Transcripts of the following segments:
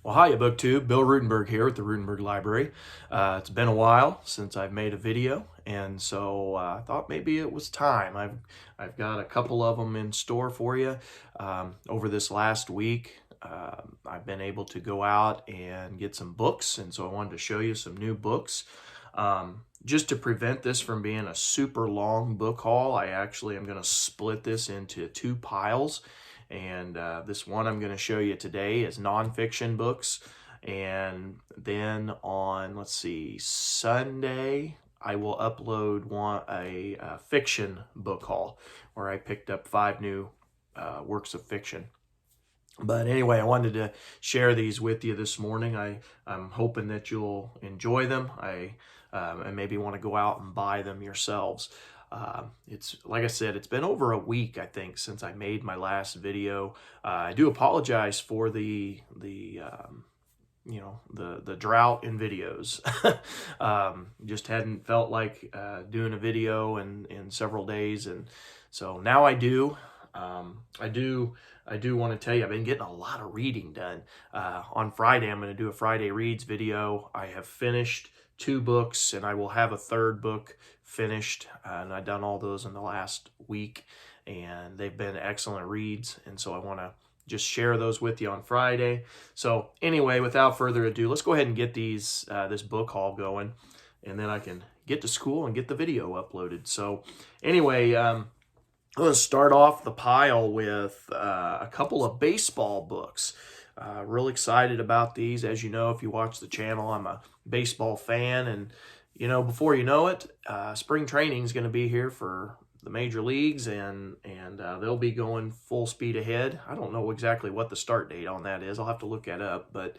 Well, hiya, BookTube. Bill Ruttenberg here at the Ruttenberg Library. It's been a while since I've made a video, and so I thought maybe it was time. I've got a couple of them in store for you. Over this last week, I've been able to go out and get some books, and so I wanted to show you some new books. Just to prevent this from being a super long book haul, I actually am going to split this into two piles. And this one I'm going to show you today is nonfiction books. And then on, let's see, Sunday, I will upload a fiction book haul where I picked up 5 new works of fiction. But anyway, I wanted to share these with you this morning. I'm hoping that you'll enjoy them. And maybe want to go out and buy them yourselves. It's like I said, it's been over a week, I think, since I made my last video. I do apologize for the drought in videos. Just hadn't felt like doing a video in several days, and so now I do. I do want to tell you, I've been getting a lot of reading done. On Friday, I'm going to do a Friday Reads video. I have finished 2 books, and I will have a 3rd book finished, and I've done all those in the last week, and they've been excellent reads, and so I want to just share those with you on Friday. So anyway, without further ado, let's go ahead and get this book haul going, and then I can get to school and get the video uploaded. So anyway, I'm going to start off the pile with a couple of baseball books. Real excited about these. As you know, if you watch the channel, I'm a baseball fan, and before you know it, spring training is going to be here for the major leagues, and they'll be going full speed ahead. I don't know exactly what the start date on that is. I'll have to look that up, but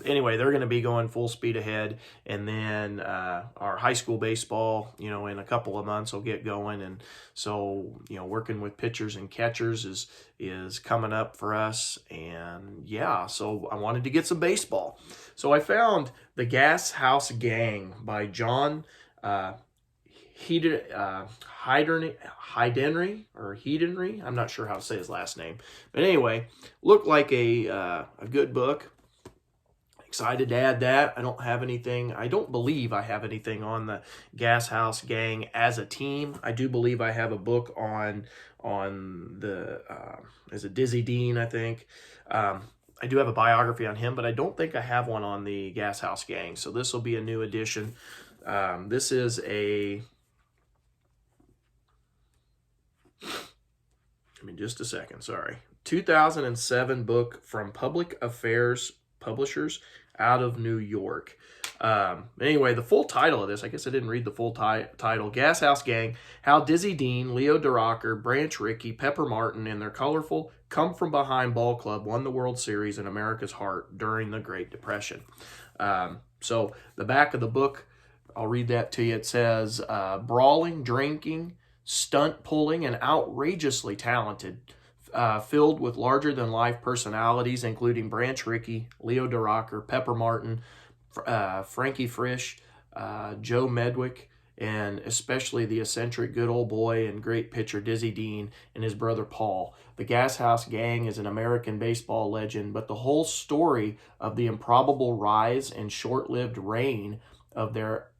anyway, they're going to be going full speed ahead, and then our high school baseball, in a couple of months will get going, and so working with pitchers and catchers is coming up for us, and yeah, so I wanted to get some baseball, so I found The Gas House Gang by John Heidenry. I'm not sure how to say his last name, but anyway, looked like a good book. Excited to add that. I don't believe I have anything on the Gas House Gang as a team. I do believe I have a book on the is it Dizzy Dean, I think. I do have a biography on him, but I don't think I have one on the Gas House Gang. So this will be a new edition. This is just a second, sorry. 2007 book from Public Affairs Publishers out of New York. Anyway, the full title of this, I guess I didn't read the full title. Gas House Gang, How Dizzy Dean, Leo DeRocker, Branch Rickey, Pepper Martin, and their colorful come-from-behind ball club won the World Series in America's heart during the Great Depression. So the back of the book, I'll read that to you. It says, brawling, drinking, stunt pulling, and outrageously talented, filled with larger-than-life personalities, including Branch Rickey, Leo DeRocker, Pepper Martin, Frankie Frisch, Joe Medwick, and especially the eccentric good old boy and great pitcher Dizzy Dean and his brother Paul. The Gas House Gang is an American baseball legend, but the whole story of the improbable rise and short-lived reign of their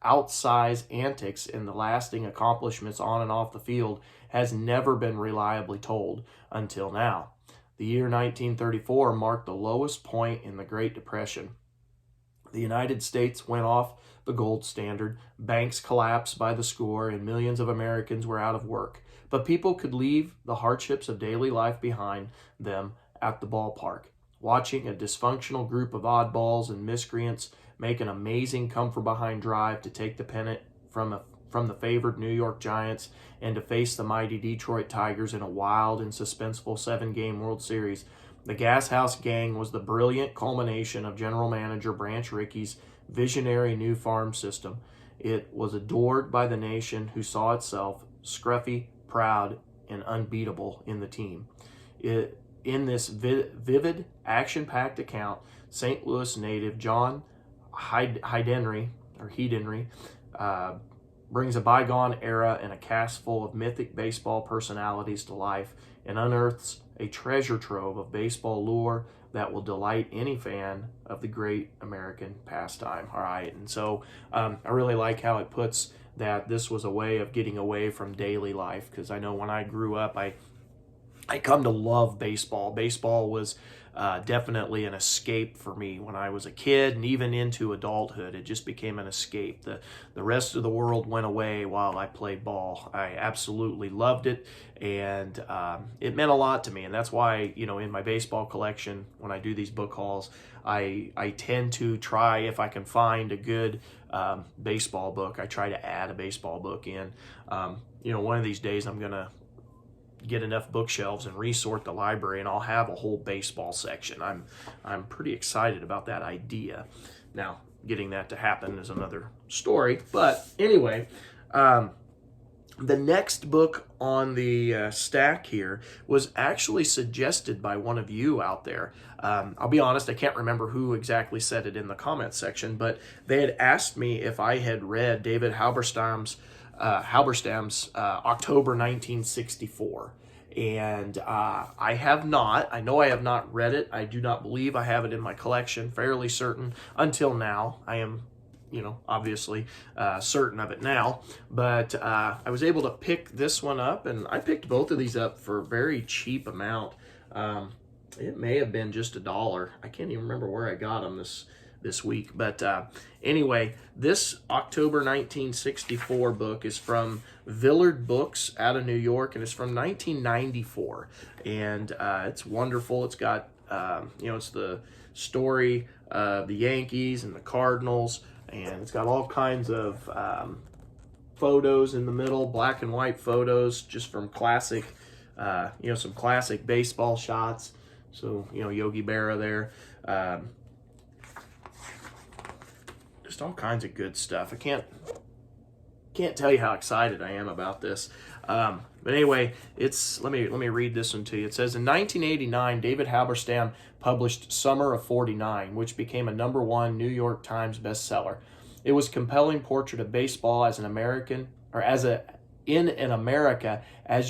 outsized antics and the lasting accomplishments on and off the field has never been reliably told until now. The year 1934 marked the lowest point in the Great Depression. The United States went off the gold standard, banks collapsed by the score, and millions of Americans were out of work. But people could leave the hardships of daily life behind them at the ballpark. Watching a dysfunctional group of oddballs and miscreants make an amazing come-from-behind drive to take the pennant from the favored New York Giants and to face the mighty Detroit Tigers in a wild and suspenseful 7-game World Series. The Gas House Gang was the brilliant culmination of General Manager Branch Rickey's visionary new farm system. It was adored by the nation, who saw itself scruffy, proud, and unbeatable in the team. In this vivid, action-packed account, St. Louis native John Heidenry brings a bygone era and a cast full of mythic baseball personalities to life and unearths a treasure trove of baseball lore that will delight any fan of the great American pastime. All right, and so I really like how it puts that this was a way of getting away from daily life, because I know when I grew up, I come to love baseball. Baseball was definitely an escape for me when I was a kid, and even into adulthood. It just became an escape. The rest of the world went away while I played ball. I absolutely loved it, and it meant a lot to me. And that's why, in my baseball collection, when I do these book hauls, I tend to try, if I can find a good baseball book, I try to add a baseball book in. One of these days I'm going to get enough bookshelves and resort the library, and I'll have a whole baseball section. I'm pretty excited about that idea. Now, getting that to happen is another story. But anyway, the next book on the stack here was actually suggested by one of you out there. I'll be honest, I can't remember who exactly said it in the comments section, but they had asked me if I had read David Halberstam's October 1964. And I have not. I know I have not read it. I do not believe I have it in my collection, fairly certain. Until now, I am, obviously certain of it now. But I was able to pick this one up, and I picked both of these up for a very cheap amount. It may have been just $1. I can't even remember where I got them this week. But anyway, this October 1964 book is from Villard Books out of New York, and it's from 1994. And it's wonderful. It's got, it's the story of the Yankees and the Cardinals, and it's got all kinds of photos in the middle, black and white photos, just from classic, some classic baseball shots. So, Yogi Berra there. Just all kinds of good stuff. I can't tell you how excited I am about this. But anyway, let me read this one to you. It says, in 1989, David Halberstam published Summer of '49, which became a #1 New York Times bestseller. It was a compelling portrait of baseball in America as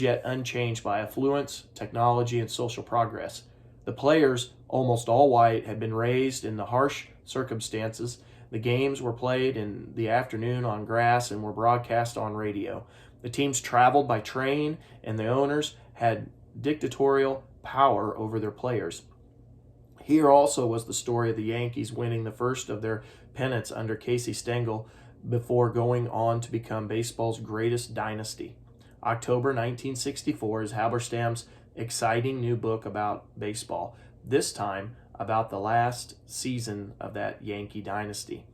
yet unchanged by affluence, technology, and social progress. The players, almost all white, had been raised in the harsh circumstances. The games were played in the afternoon on grass and were broadcast on radio. The teams traveled by train, and the owners had dictatorial power over their players. Here also was the story of the Yankees winning the first of their pennants under Casey Stengel before going on to become baseball's greatest dynasty. October 1964 is Halberstam's exciting new book about baseball, this time about the last season of that Yankee dynasty.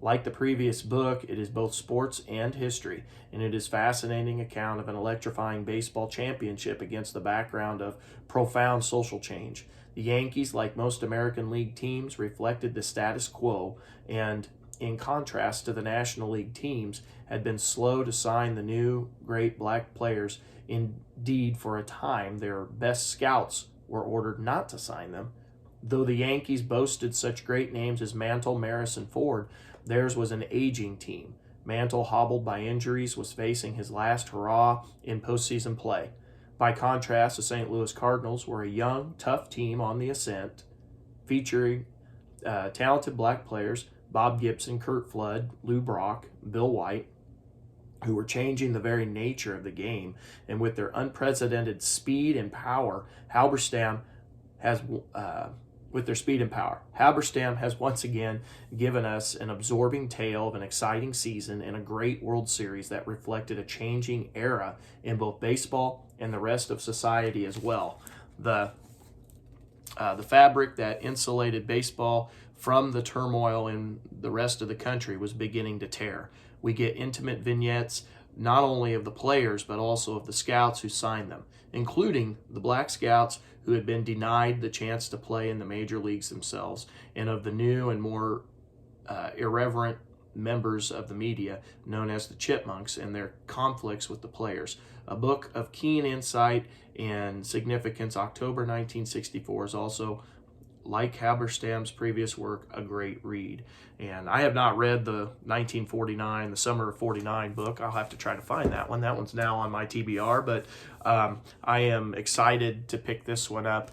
Like the previous book, it is both sports and history, and it is a fascinating account of an electrifying baseball championship against the background of profound social change. The Yankees, like most American League teams, reflected the status quo, and in contrast to the National League teams, had been slow to sign the new great black players. Indeed, for a time, their best scouts were ordered not to sign them. Though the Yankees boasted such great names as Mantle, Maris, and Ford, theirs was an aging team. Mantle, hobbled by injuries, was facing his last hurrah in postseason play. By contrast, the St. Louis Cardinals were a young, tough team on the ascent, featuring talented black players, Bob Gibson, Curt Flood, Lou Brock, Bill White, who were changing the very nature of the game. And with their unprecedented speed and power, Halberstam has once again given us an absorbing tale of an exciting season and a great World Series that reflected a changing era in both baseball and the rest of society as well. The fabric that insulated baseball from the turmoil in the rest of the country was beginning to tear. We get intimate vignettes not only of the players but also of the scouts who signed them, including the black scouts who had been denied the chance to play in the major leagues themselves, and of the new and more irreverent members of the media known as the Chipmunks and their conflicts with the players. A book of keen insight and significance, October 1964 is also like Halberstam's previous work, a great read. And I have not read the 1949, the Summer of 49 book. I'll have to try to find that one. That one's now on my TBR, but I am excited to pick this one up.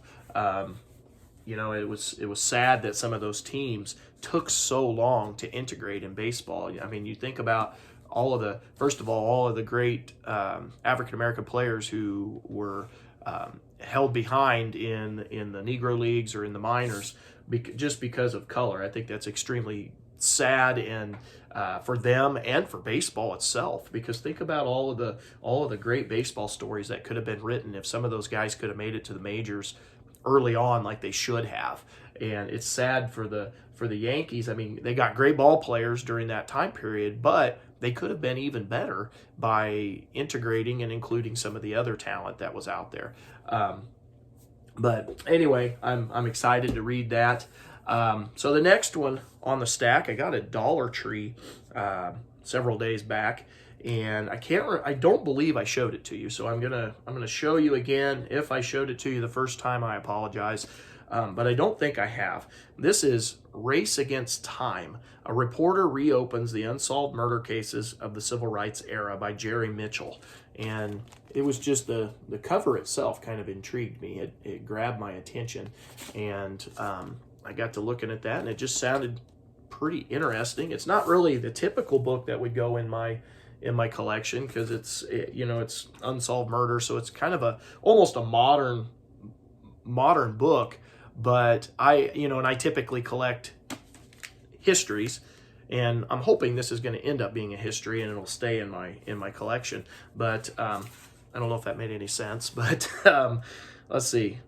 You know, it was sad that some of those teams took so long to integrate in baseball. I mean, you think about first of all of the great African-American players who were held behind in the Negro Leagues or in the minors just because of color. I think that's extremely sad, and for them and for baseball itself, because think about all of the great baseball stories that could have been written if some of those guys could have made it to the majors early on like they should have. And it's sad for the Yankees. I mean, they got great ball players during that time period, but they could have been even better by integrating and including some of the other talent that was out there. But anyway, I'm excited to read that. So the next one on the stack, I got at Dollar Tree several days back, and I don't believe I showed it to you. So I'm gonna show you again. If I showed it to you the first time, I apologize. But I don't think I have. This is Race Against Time. A reporter reopens the unsolved murder cases of the civil rights era by Jerry Mitchell. And it was just the cover itself kind of intrigued me. It grabbed my attention. And I got to looking at that, and it just sounded pretty interesting. It's not really the typical book that would go in my collection, because it's unsolved murder, so it's kind of almost a modern book. But I typically collect histories, and I'm hoping this is going to end up being a history and it'll stay in my collection. But I don't know if that made any sense. But let's see.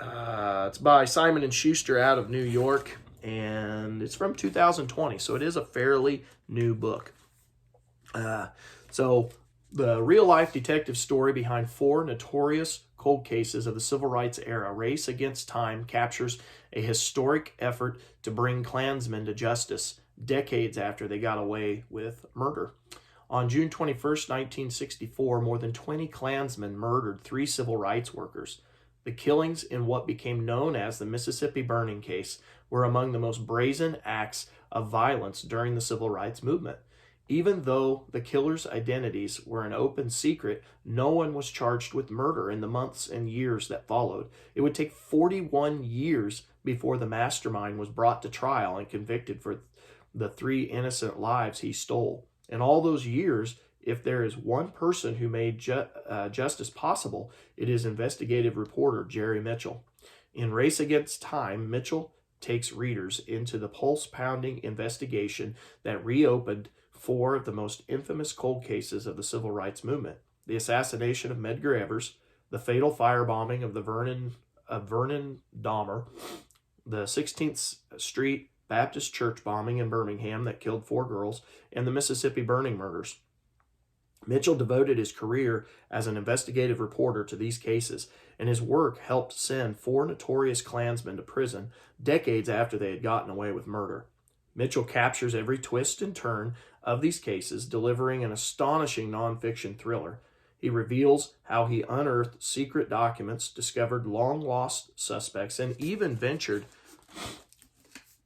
It's by Simon & Schuster out of New York, and it's from 2020, so it is a fairly new book. So the real-life detective story behind 4 notorious cold cases of the civil rights era, Race Against Time, captures a historic effort to bring Klansmen to justice decades after they got away with murder. On June 21st, 1964, more than 20 Klansmen murdered 3 civil rights workers. The killings in what became known as the Mississippi Burning case were among the most brazen acts of violence during the civil rights movement. Even though the killers' identities were an open secret, no one was charged with murder in the months and years that followed. It would take 41 years before the mastermind was brought to trial and convicted for the 3 innocent lives he stole. In all those years, if there is one person who made justice possible, it is investigative reporter Jerry Mitchell. In Race Against Time, Mitchell takes readers into the pulse-pounding investigation that reopened 4 of the most infamous cold cases of the civil rights movement: the assassination of Medgar Evers, the fatal firebombing of Vernon Dahmer, the 16th Street Baptist Church bombing in Birmingham that killed 4 girls, and the Mississippi Burning murders. Mitchell devoted his career as an investigative reporter to these cases, and his work helped send 4 notorious Klansmen to prison decades after they had gotten away with murder. Mitchell captures every twist and turn of these cases, delivering an astonishing nonfiction thriller. He reveals how he unearthed secret documents, discovered long-lost suspects, and even ventured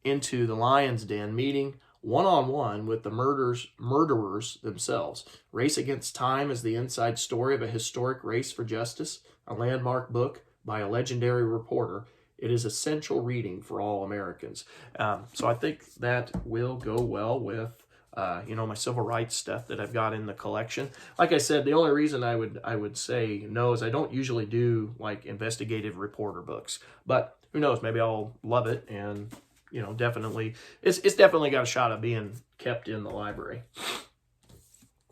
into the lion's den, meeting one-on-one with the murderers themselves. Race Against Time is the inside story of a historic race for justice, a landmark book by a legendary reporter. It is essential reading for all Americans. So I think that will go well with my civil rights stuff that I've got in the collection. Like I said, the only reason I would say no is I don't usually do like investigative reporter books. But who knows? Maybe I'll love it, and definitely it's definitely got a shot of being kept in the library.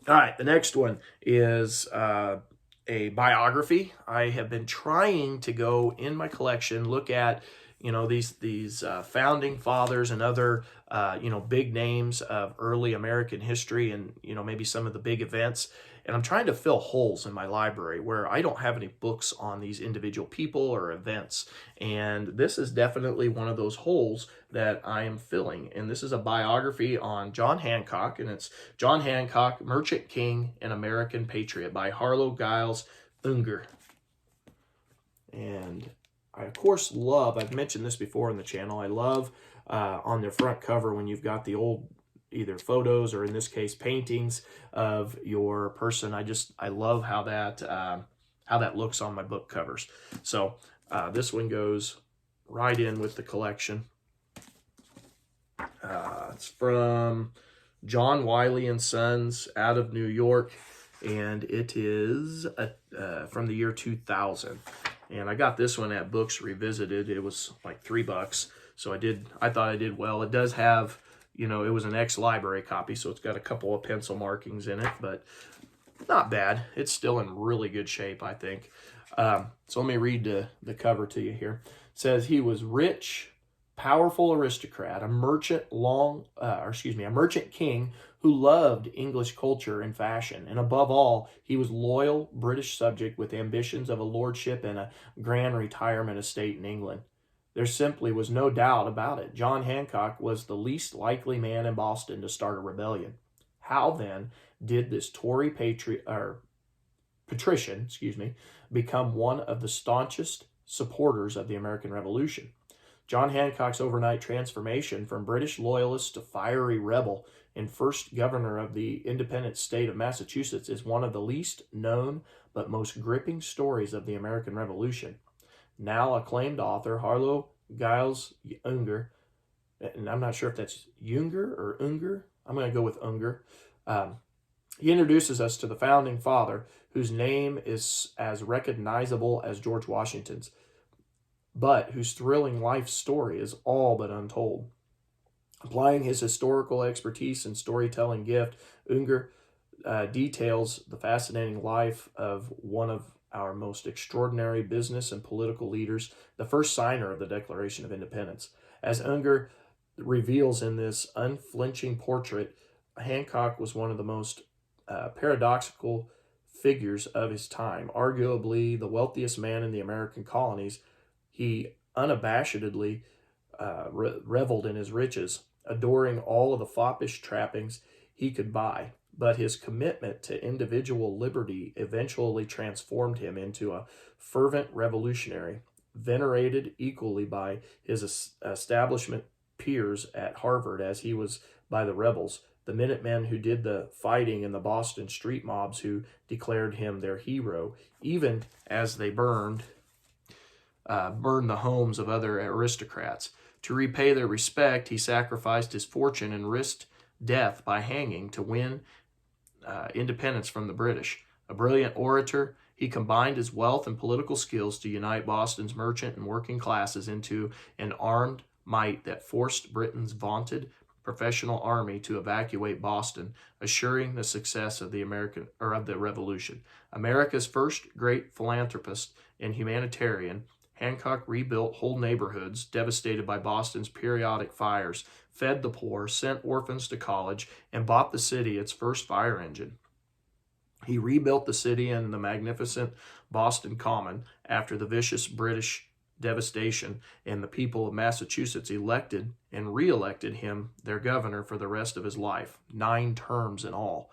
All right, the next one is a biography. I have been trying to go in my collection, look at these founding fathers and other big names of early American history, and maybe some of the big events. And I'm trying to fill holes in my library where I don't have any books on these individual people or events. And this is definitely one of those holes that I am filling. And this is a biography on John Hancock, and it's John Hancock, Merchant King and American Patriot by Harlow Giles Unger. And of course love, I've mentioned this before in the channel, I love on their front cover when you've got the old either photos or in this case paintings of your person. I love how that looks on my book covers. So this one goes right in with the collection. It's from John Wiley and Sons out of New York, and it is from the year 2000. And I got this one at Books Revisited. It was like $3, so I thought I did well. It does have, it was an ex-library copy, so it's got a couple of pencil markings in it, but not bad. It's still in really good shape, I think. So let me read the cover to you here. It says, he was rich, powerful aristocrat, a merchant king who loved English culture and fashion, and above all, he was loyal British subject with ambitions of a lordship and a grand retirement estate in England. There simply was no doubt about it. John Hancock was the least likely man in Boston to start a rebellion. How then did this Tory patrician, become one of the staunchest supporters of the American Revolution? John Hancock's overnight transformation from British loyalist to fiery rebel and first governor of the independent state of Massachusetts is one of the least known but most gripping stories of the American Revolution. Now acclaimed author Harlow Giles Unger, and I'm not sure if that's Unger or Unger. I'm going to go with Unger. He introduces us to the founding father, whose name is as recognizable as George Washington's, but whose thrilling life story is all but untold. Applying his historical expertise and storytelling gift, Unger details the fascinating life of one of our most extraordinary business and political leaders, the first signer of the Declaration of Independence. As Unger reveals in this unflinching portrait, Hancock was one of the most paradoxical figures of his time. Arguably the wealthiest man in the American colonies, he unabashedly reveled in his riches, adoring all of the foppish trappings he could buy. But his commitment to individual liberty eventually transformed him into a fervent revolutionary, venerated equally by his establishment peers at Harvard as he was by the rebels, the Minutemen who did the fighting and the Boston street mobs who declared him their hero, even as they burned the homes of other aristocrats. To repay their respect, he sacrificed his fortune and risked death by hanging to win independence from the British. A brilliant orator, he combined his wealth and political skills to unite Boston's merchant and working classes into an armed might that forced Britain's vaunted professional army to evacuate Boston, assuring the success of the Revolution. America's first great philanthropist and humanitarian, Hancock rebuilt whole neighborhoods devastated by Boston's periodic fires, fed the poor, sent orphans to college, and bought the city its first fire engine. He rebuilt the city and the magnificent Boston Common after the vicious British devastation, and the people of Massachusetts elected and re-elected him their governor for the rest of his life, 9 terms in all.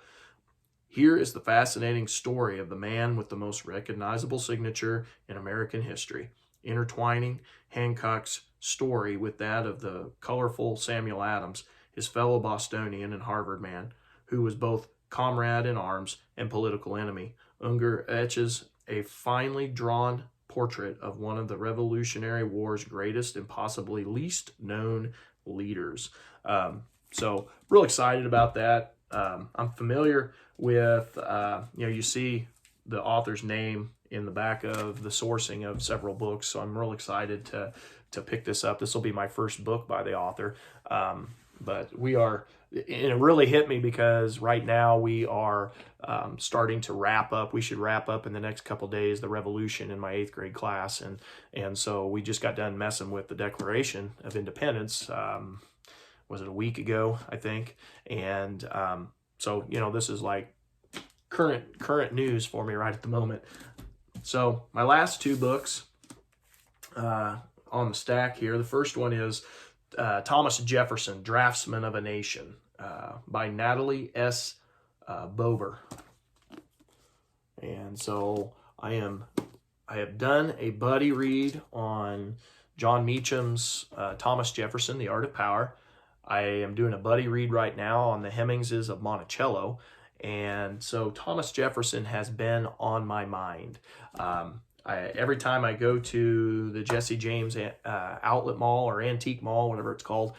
Here is the fascinating story of the man with the most recognizable signature in American history, intertwining Hancock's story with that of the colorful Samuel Adams, his fellow Bostonian and Harvard man, who was both comrade in arms and political enemy. Unger etches a finely drawn portrait of one of the Revolutionary War's greatest and possibly least known leaders. So real excited about that. I'm familiar with, you see the author's name in the back of the sourcing of several books, so I'm real excited to pick this up. This will be my first book by the author. But we are, and it really hit me because right now we are starting to wrap up. We should wrap up in the next couple days the Revolution in my 8th grade class, and so we just got done messing with the Declaration of Independence. Was it a week ago, I think? And so this is like current news for me right at the moment. So my last 2 books on the stack here. The first one is Thomas Jefferson, Draftsman of a Nation, by Natalie S. Bover. And so I am I have done a buddy read on John Meacham's Thomas Jefferson, The Art of Power. I am doing a buddy read right now on the Hemmingses of Monticello. And so Thomas Jefferson has been on my mind. Every time I go to the Jesse James outlet mall or antique mall, whatever it's called,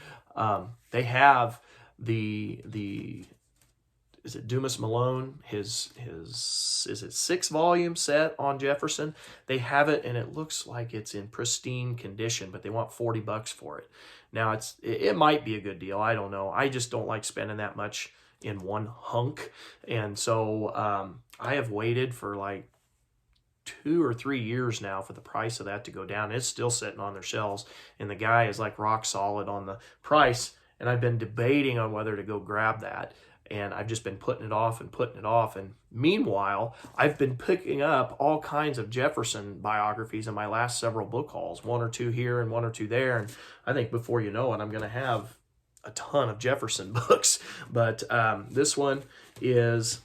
they have the is it Dumas Malone, his is it 6-volume set on Jefferson? They have it and it looks like it's in pristine condition, but they want $40 for it. Now it might be a good deal. I don't know. I just don't like spending that much in one hunk. And so I have waited for like 2 or 3 years now for the price of that to go down. It's still sitting on their shelves, and the guy is like rock solid on the price. And I've been debating on whether to go grab that. And I've just been putting it off and putting it off. And meanwhile, I've been picking up all kinds of Jefferson biographies in my last several book hauls, 1 or 2 here and 1 or 2 there. And I think before you know it, I'm going to have a ton of Jefferson books. But this one is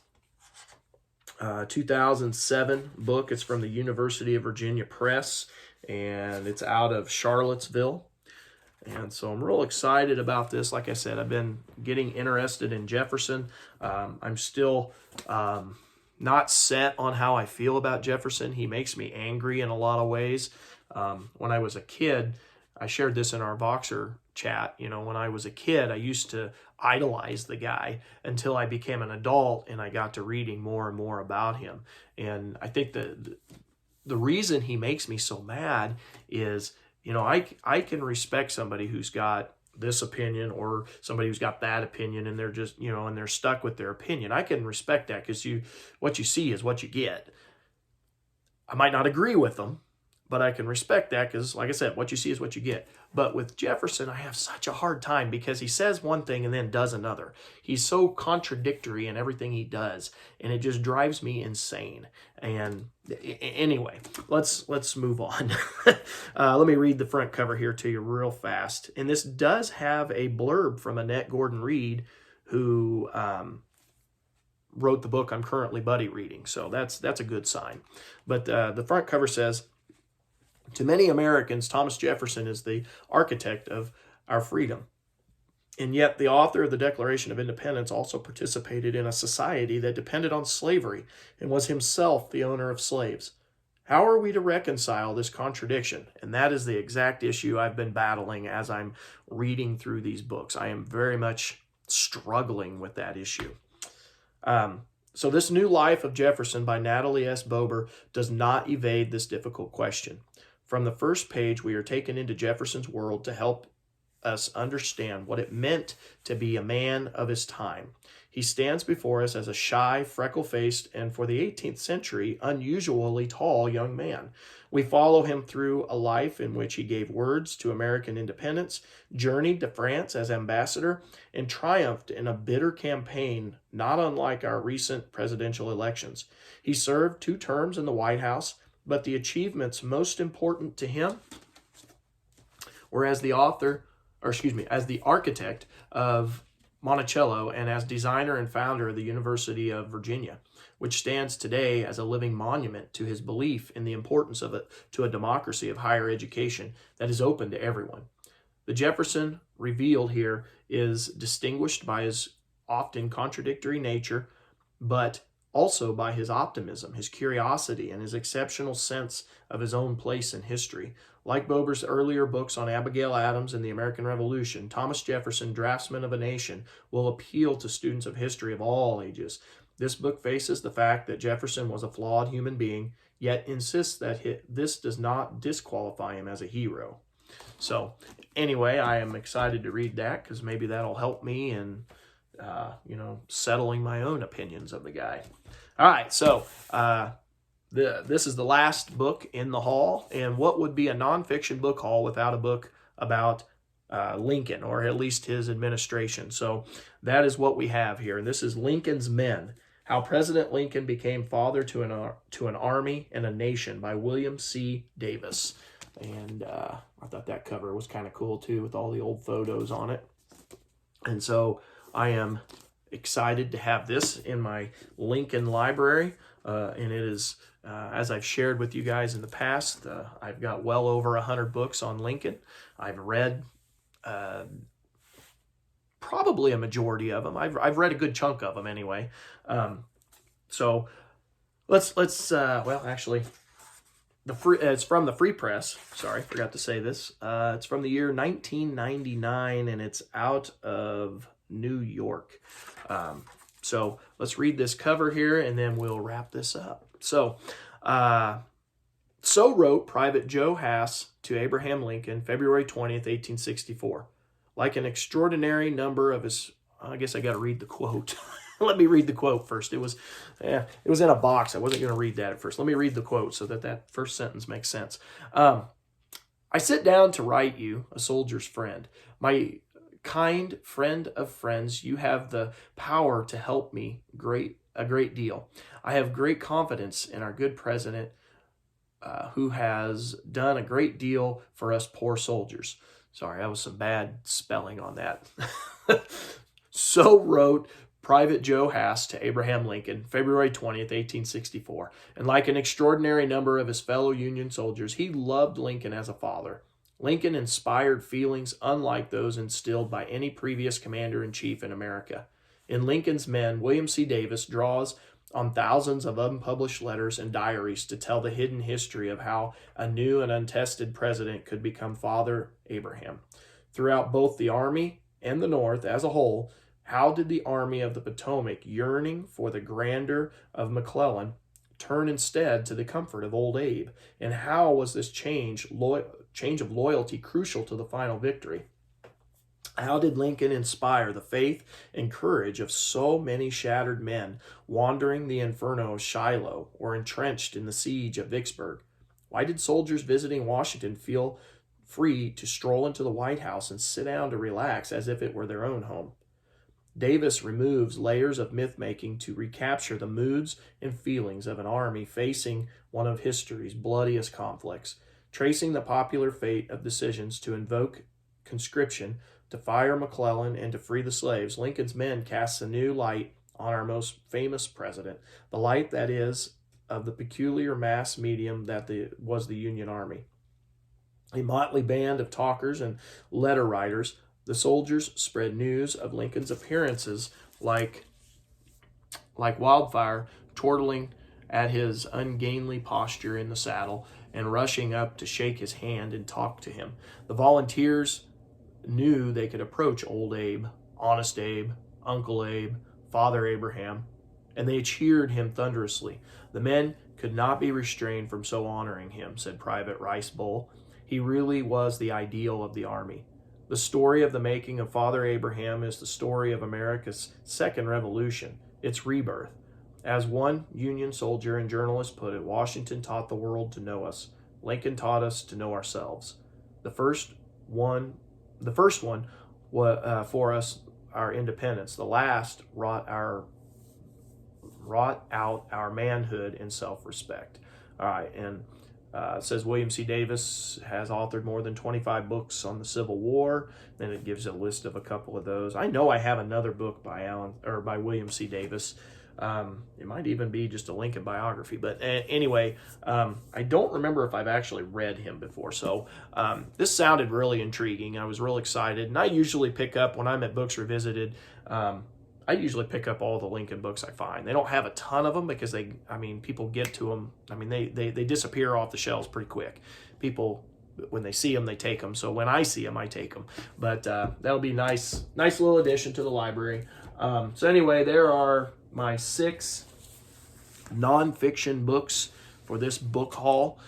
a 2007 book. It's from the University of Virginia Press, and it's out of Charlottesville. And so I'm real excited about this. Like I said, I've been getting interested in Jefferson. I'm still not set on how I feel about Jefferson. He makes me angry in a lot of ways. When I was a kid, I shared this in our Voxer chat. You know, when I was a kid, I used to idolize the guy until I became an adult and I got to reading more and more about him. And I think the reason he makes me so mad is, you know, I can respect somebody who's got this opinion or somebody who's got that opinion and they're just, you know, and they're stuck with their opinion. I can respect that because what you see is what you get. I might not agree with them, but I can respect that because, like I said, what you see is what you get. But with Jefferson, I have such a hard time because he says one thing and then does another. He's so contradictory in everything he does, and it just drives me insane. And anyway, let's move on. Let me read the front cover here to you real fast. And this does have a blurb from Annette Gordon-Reed, who wrote the book I'm currently buddy reading. So that's a good sign. But the front cover says, "To many Americans, Thomas Jefferson is the architect of our freedom. And yet the author of the Declaration of Independence also participated in a society that depended on slavery and was himself the owner of slaves. How are we to reconcile this contradiction?" And that is the exact issue I've been battling as I'm reading through these books. I am very much struggling with that issue. So this new life of Jefferson by Natalie S. Bober does not evade this difficult question. From the first page, we are taken into Jefferson's world to help us understand what it meant to be a man of his time. He stands before us as a shy, freckle-faced, and for the 18th century, unusually tall young man. We follow him through a life in which he gave words to American independence, journeyed to France as ambassador, and triumphed in a bitter campaign not unlike our recent presidential elections. He served 2 terms in the White House, but the achievements most important to him were as the architect of Monticello and as designer and founder of the University of Virginia, which stands today as a living monument to his belief in the importance of it to a democracy of higher education that is open to everyone. The Jefferson revealed here is distinguished by his often contradictory nature, but also by his optimism, his curiosity, and his exceptional sense of his own place in history. Like Bober's earlier books on Abigail Adams and the American Revolution, Thomas Jefferson, Draftsman of a Nation, will appeal to students of history of all ages. This book faces the fact that Jefferson was a flawed human being, yet insists that this does not disqualify him as a hero. So anyway, I am excited to read that because maybe that'll help me in settling my own opinions of the guy. All right, so this is the last book in the haul, and what would be a nonfiction book haul without a book about Lincoln, or at least his administration? So that is what we have here, and this is Lincoln's Men, How President Lincoln Became Father to an Army and a Nation by William C. Davis. And I thought that cover was kind of cool too, with all the old photos on it. And so I am excited to have this in my Lincoln library, and it is As I've shared with you guys in the past, I've got well over 100 books on Lincoln. I've read probably a majority of them. I've read a good chunk of them anyway. So let's well, actually, it's from the Free Press. Sorry, forgot to say this. It's from the year 1999, and it's out of New York. So let's read this cover here, and then we'll wrap this up. So wrote Private Joe Hass to Abraham Lincoln, February 20th, 1864. Like an extraordinary number of his, I guess I got to read the quote. Let me read the quote first. It was in a box. I wasn't going to read that at first. Let me read the quote so that first sentence makes sense. I sit down to write you, a soldier's friend. My kind friend of friends, you have the power to help me a great deal. I have great confidence in our good president, who has done a great deal for us poor soldiers. Sorry, that was some bad spelling on that. So wrote Private Joe Hass to Abraham Lincoln, February 20th, 1864. And like an extraordinary number of his fellow Union soldiers, he loved Lincoln as a father. Lincoln inspired feelings unlike those instilled by any previous commander-in-chief in America. In Lincoln's men, William C. Davis draws on thousands of unpublished letters and diaries to tell the hidden history of how a new and untested president could become Father Abraham. Throughout both the Army and the North as a whole, how did the Army of the Potomac, yearning for the grandeur of McClellan, turn instead to the comfort of old Abe? And how was this change of loyalty crucial to the final victory? How did Lincoln inspire the faith and courage of so many shattered men wandering the inferno of Shiloh or entrenched in the siege of Vicksburg? Why did soldiers visiting Washington feel free to stroll into the White House and sit down to relax as if it were their own home? Davis removes layers of myth-making to recapture the moods and feelings of an army facing one of history's bloodiest conflicts, tracing the popular fate of decisions to invoke conscription, to fire McClellan, and to free the slaves. Lincoln's men casts a new light on our most famous president, the light that is of the peculiar mass medium that was the Union Army. A motley band of talkers and letter writers, the soldiers spread news of Lincoln's appearances like wildfire, chortling at his ungainly posture in the saddle and rushing up to shake his hand and talk to him. The volunteers knew they could approach old Abe, honest Abe, Uncle Abe, Father Abraham, and they cheered him thunderously. The men could not be restrained from so honoring him, said Private Rice Bull. He really was the ideal of the Army. The story of the making of Father Abraham is the story of America's second revolution, its rebirth. As one Union soldier and journalist put it, Washington taught the world to know us. Lincoln taught us to know ourselves. The first one for us, our independence. The last wrought out our manhood and self-respect. All right, and it says William C. Davis has authored more than 25 books on the Civil War. Then it gives a list of a couple of those. I know I have another book by William C. Davis. It might even be just a Lincoln biography, but anyway, I don't remember if I've actually read him before. So this sounded really intriguing. I was real excited, and I usually pick up when I'm at Books Revisited. I usually pick up all the Lincoln books I find. They don't have a ton of them because people get to them. I mean, they disappear off the shelves pretty quick. People, when they see them, they take them. So when I see them, I take them. But that'll be nice little addition to the library. So anyway, there are my 6 nonfiction books for this book haul.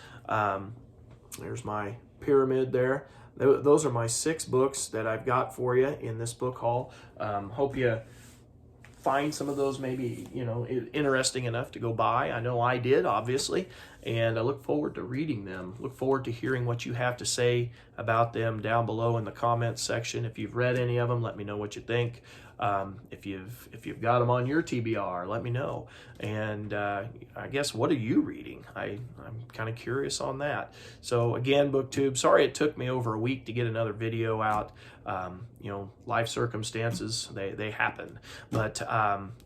There's my pyramid there. Those are my 6 books that I've got for you in this book haul. Hope you find some of those maybe, interesting enough to go buy. I know I did, obviously, and I look forward to reading them. Look forward to hearing what you have to say about them down below in the comments section. If you've read any of them, let me know what you think. If you've got them on your TBR, let me know. And I guess, what are you reading? I'm kind of curious on that. So again, BookTube, sorry it took me over a week to get another video out. Life circumstances, they happen. But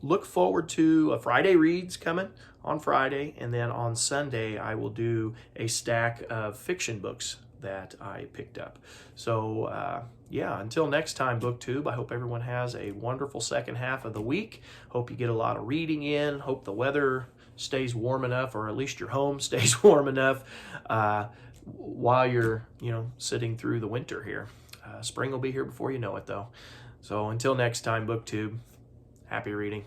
look forward to a Friday Reads coming on Friday, and then on Sunday I will do a stack of fiction books that I picked up. So yeah, until next time, BookTube, I hope everyone has a wonderful second half of the week. Hope you get a lot of reading in. Hope the weather stays warm enough, or at least your home stays warm enough while you're, sitting through the winter here. Spring will be here before you know it, though. So until next time, BookTube, happy reading.